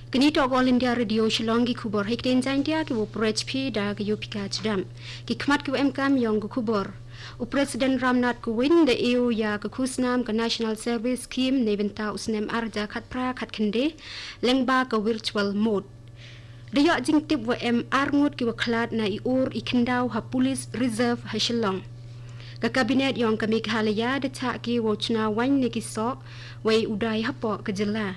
Kini to All India Radio Shillong ki khubor hekten jaintia ki wo PHP da ki yopika chadam ki khmat ki MKM yong ku khubor President Ramnath Kovind the EU ya ka khusnam ka National Service Scheme nebenta usnem arja khat pra khat khinde lengba ka virtual mode Daya jingtip wa arngut ki wa khlad na iur ikhendau ha police reserve ha Shillong ka kabinet yong ka Meghalaya de cha ki wo chuna wan ne ki so wai udai hapo ka jilla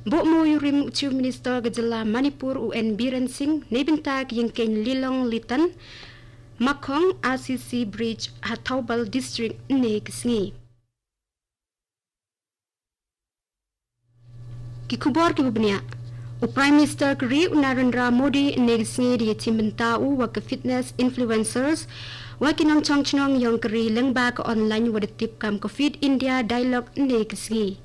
Bo mo yurim Chief Minister Gajala Manipur UN Biren Singh nebenta yengken Lilong Litan Makong RCC Bridge Hathaubal District ne kisngi ki khubor ki bubnia Prime Minister Kri Narendra Modi ne kisngi di chimbenta wa ka fitness influencers wa kinang chongchnong yong kri lengba ka online wa tip kam ka Fit India dialogue ne kisngi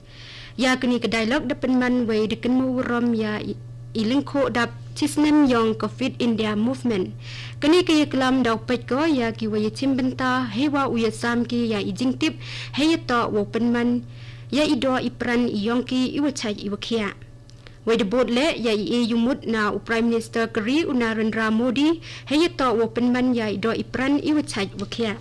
Ya kini ke dialog depan man way dekan muram ya ilingko dap cisnem yong COVID India movement. Kini ke kelam dau pet ko ya ki way cimbenta hewa uya sam ki ya ijing tip heye to wopen man ya ido ipran iyong ki iwachai iwakia. Way de boat le ya yumut na Prime Minister Kari Narendra Modi heye to wopen man ya ido ipran iwachai iwakia.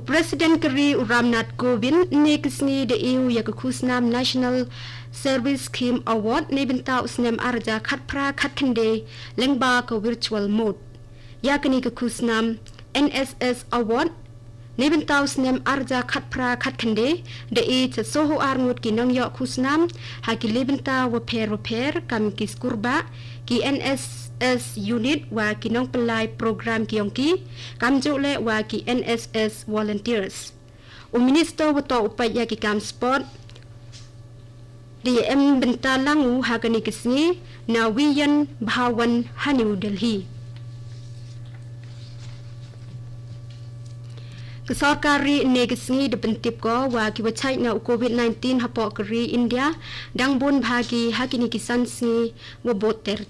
President Kari Ramnath Kovind ne kisni de EU ya khusnam National Service Scheme Award ne benta usnem arja khat pra khat khande lengba ka virtual mode ya kini khusnam NSS Award ne benta usnem arja khat pra khat khande de e soho arngut ki nang yo khusnam ha ki lebenta wa per kam ki skurba ki NSS unit wa kinong pelai program kiyongki kamjo le wa ki NSS volunteers Minister wato upaya ki kam sport DM benta langu hagani kisni na Wiyan Bhawan New Delhi Kesarkari negisni de bentip ko wa ki wachai na COVID-19 hapo kari India dang bon bhagi hakini kisan sni wa bot ter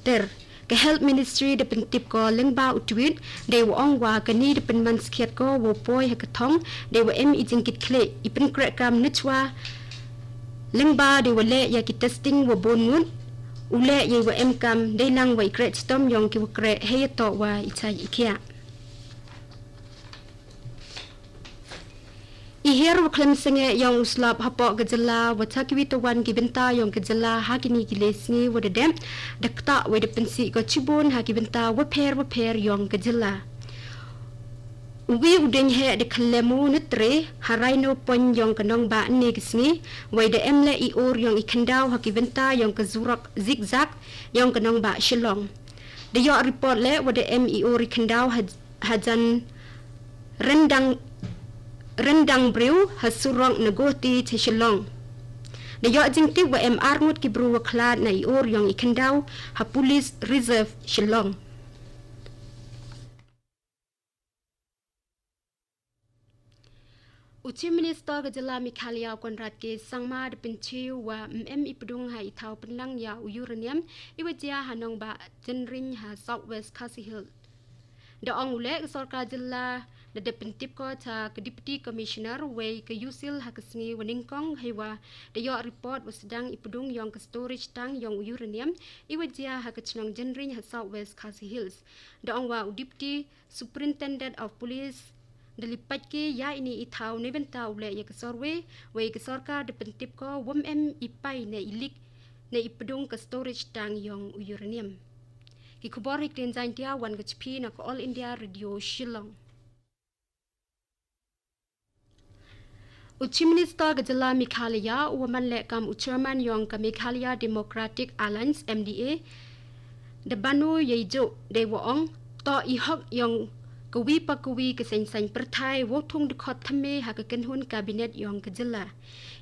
ke health ministry de bentip ko lengba utwit de wa ong wa kani de penman skiat ko wo poi hakathong de wa ijingkit kle ipin kram nichwa lengba de wa le ya ki testing wa bon ngun ule ye wa kam de nang wa ikret stom yong ki wa kre he to wa ichai ikia Ihir waklem senge yang uslap hapok gejala watakwi tawan gibenta yang gejala hakini gilesni wadadem dakta wede pensi ko cibun hakibenta waper yang gejala Uwi udeng he de klemu nutre haraino pon yang kanong ba ne gisni wede emle iur yang ikendau hakibenta yang kezurak zigzag yang kanong ba Shillong de yo report le wede iur ikendau hajan rendang brew hasurong negoti te Shillong. De yo jingti wa arngut ki bru waklat na iur yang ikendau ha police reserve Shillong. Uchi Minister Gajala Meghalaya Konrad ke sangma de pinchiu wa ipdung ha ithau penlang ya uranium iwajia hanong ba jenring ha Southwest Khasi Hill. Da ong ule sarkar jilla da depentip ko ta ke deputy commissioner way ke yusil ha kesngi waningkong hewa da yo report was sedang ipdung yang ke storage tang yang uranium iwajia ha kechnong jenring ha Southwest Khasi Hills da ong wa deputy superintendent of police dalipat ke ya ini ithau ne benta ule ya ke sorwe way ke sarkar depentip ko ipai ne ilik ne ipdung ke storage tang yang uranium ki khubor hikten jaintia wan gachpi na ko All India Radio Shillong Uchi Minister Gajala Meghalaya woman le kam chairman yong ka Meghalaya Democratic Alliance MDA de banu yejo de wong to I hok yong kawi pakwi ke sen perthai wo thung de khot thame ha ka kenhun cabinet yong Gajala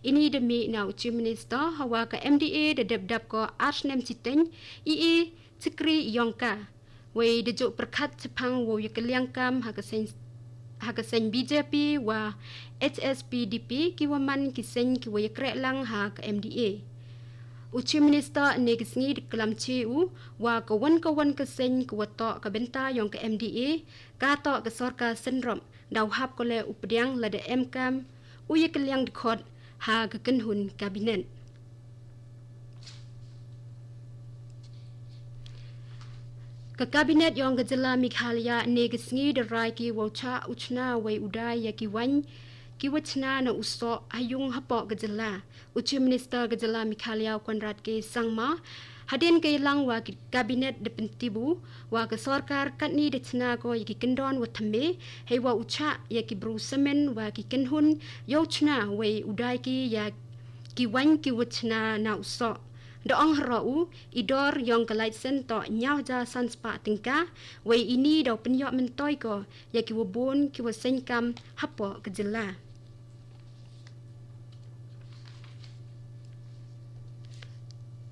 ini demi na Uchi Minister hawa ka MDA de debdap ko archnem chiteng ii Sikri yongka way de jo perkhat chapang wo yakliang kam hakasen BJP wa HSPDP ki waman kisen ki way kre lang ha ka MDA Uchi Minister negisngi diklam chiu wa kawan kesen ki wato ka benta yong ka MDA ka to ka sarkar syndrome daw hap ko le updiang la de MKM uyakliang dikhot ha ka kenhun cabinet Ke kabinet yang gejala Meghalaya negisngi derai ki wacha uchna wei udai ya ki wan ki wachna na uso ayung hapok gejala. Uchi Minister gejala Meghalaya Konrad K. Sangma hadin ke lang wa ki kabinet de pentibu wa ke sarkar katni de chna ko ya ki kendon wa thambe hei wa ucha ya ki bru semen wa ki kenhun yo chna wei udai ki ya ki wan ki wachna na uso. Doang rau idor yang ke license to nyau ja sanspa tingka wei ini do penyok mentoi ko ya ki wabon ki wasenkam hapo kejela.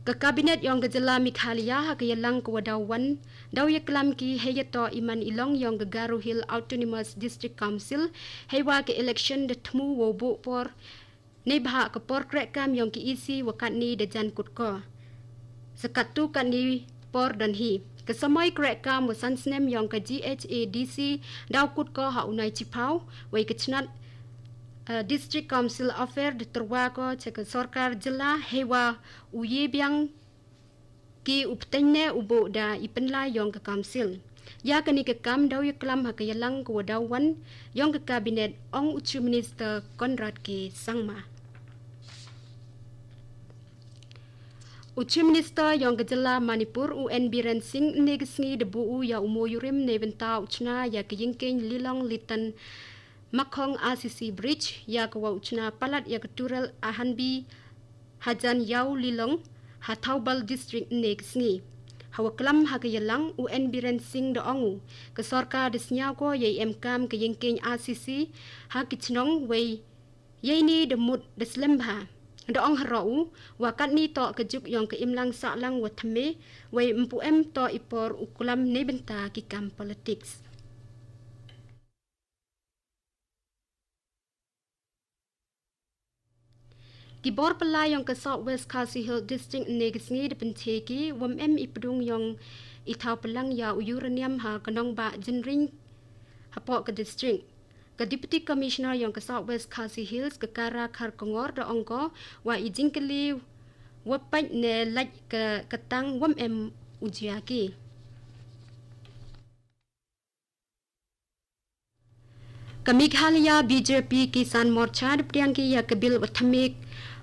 Ke kabinet yang kejela Meghalaya ha ke yalang ko wadawan daw yaklam ki heyato iman ilong yang ke Garo Hill Autonomous District Council hewa ke election de tmu wobo por Nebha ke por krekam yang ki isi wakat ni dejan kutko. Sekatu kan ni por dan hi. Kesamai krekam wasan snem yang ke GHADC daw kutko ha unai cipau wai kecnat District Council Affair de terwa ko cek sarkar jela hewa uye biang ki uptenne ubo da ipenla yang ke council. Ya kani ke kam daw yaklam ha ke yalang ko wadawan yang ke kabinet ong uchu Minister Konrad K. Sangma. Uchi Minister yang gejala Manipur UN Biren Singh negisngi debu ya umoyurim neventa uchna ya keyingking lilong litan Makong RCC Bridge ya kawa uchna palat ya ketural Ahanbi Hajan Yau Lilong Hataubal District negisngi. Hawa kelam hagayalang UN Biren Singh doongu ke sorka desnya ko ye emkam keyingking RCC hakichnong wei yeini demut deslembha. Doong harau wakat ni to kejuk yang keimlang saklang watame wei empuem to ipor ukulam nebenta kikam politics. Gibor pelai yang ke South West Khasi Hill District negisngi dipenteki wam ipdung yang itau pelang ya uranium ha kanong ba jenring hapok ke district. Ke Deputy Commissioner yang ke South West Khasi Hills ke Kara Kharkongor da ongko wa ijingkeli wapat ne laj ke ketang wam ujiaki. Ke Meghalaya BJP Kisan Morcha dipriangki ya ke bil wathamik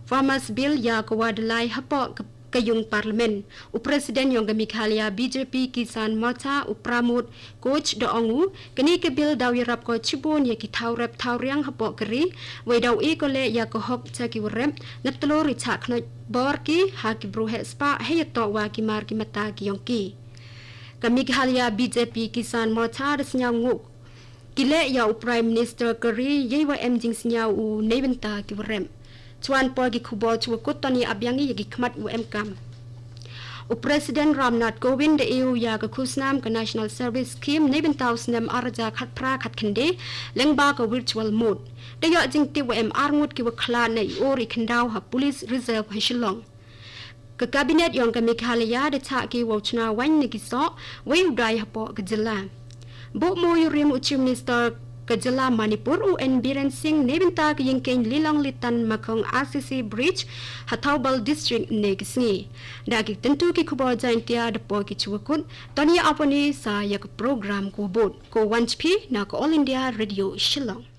Farmers Bill ya ke wadalai hapok kayung parlimen. Presiden yang ke Meghalaya BJP Kisan Morcha Pramod Coach doongu kini ke bil daw yarap ko chibon ya ki thaurap thauriang hapok keri wei daw e ko le ya ko hop chaki warep natlo ri chak no bor ki ha ki bru he spa he to wa ki mar ki mata ki yong ki. Ke Meghalaya BJP Kisan Morcha desnya nguk kile ya Prime Minister keri ye wa jing snya u nebenta ki warep Chuan por gi kubo chu kutani abyangi yagi khmat kam. Presiden Ramnath Kovind de EU ya ga khusnam ka National Service Scheme nebentaus nem arja khat pra khat khende lengba ka virtual mode. De ya jing ti arngut ki wa khla nei ori khandau ha police reserve ha Shillong. Ke kabinet yang ke Meghalaya de cha ki wochna wan ni ki so wei udai ha po gejala. Bo mo yurim uchi Minister Kejala Manipur UN Biren Singh nebenta keyingking lilang litan Makong RCC Bridge Hataubal District negisngi. Dagi tentu ki kubo jaintia depo ki chuakut Tony aponi sa yak program ko bot ko 1p na ko All India Radio Shillong.